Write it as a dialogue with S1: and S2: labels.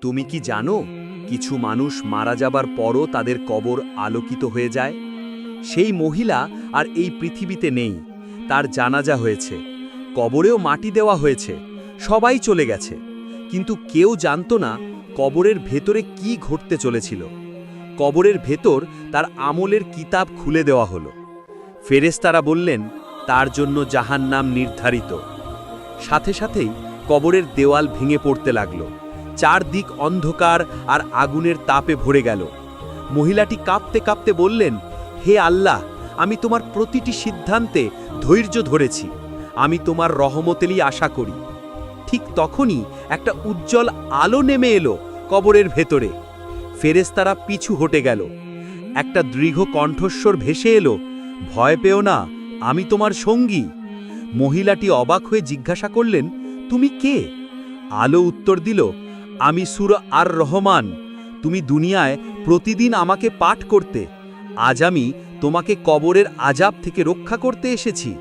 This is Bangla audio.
S1: তুমি কি জানো কিছু মানুষ মারা যাবার পরও তাদের কবর আলোকিত হয়ে যায়? সেই মহিলা আর এই পৃথিবীতে নেই, তার জানাজা হয়েছে, কবরেও মাটি দেওয়া হয়েছে, সবাই চলে গেছে, কিন্তু কেউ জানতো না কবরের ভেতরে কি ঘটতে চলেছিল। কবরের ভেতর তার আমলের কিতাব খুলে দেওয়া হলো। ফেরেশতারা বললেন, তার জন্য জাহান্নাম নির্ধারিত। সাথে সাথেই কবরের দেওয়াল ভেঙে পড়তে লাগল, চারদিক অন্ধকার আর আগুনের তাপে ভরে গেল। মহিলাটি কাঁপতে কাঁপতে বললেন, হে আল্লাহ, আমি তোমার প্রতিটি সিদ্ধান্তে ধৈর্য ধরেছি, আমি তোমার রহমতেরই আশা করি। ঠিক তখনই একটা উজ্জ্বল আলো নেমে এলো কবরের ভেতরে। ফেরেশতারা পিছু হটে গেল। একটা দীর্ঘ কণ্ঠস্বর ভেসে এলো, ভয় পেও না, আমি তোমার সঙ্গী। মহিলাটি অবাক হয়ে জিজ্ঞাসা করলেন, তুমি কে? আলো উত্তর দিল, আমি সূরা আর রহমান। তুমি দুনিয়ায় প্রতিদিন আমাকে পাঠ করতে, আজ আমি তোমাকে কবরের আযাব থেকে রক্ষা করতে এসেছি।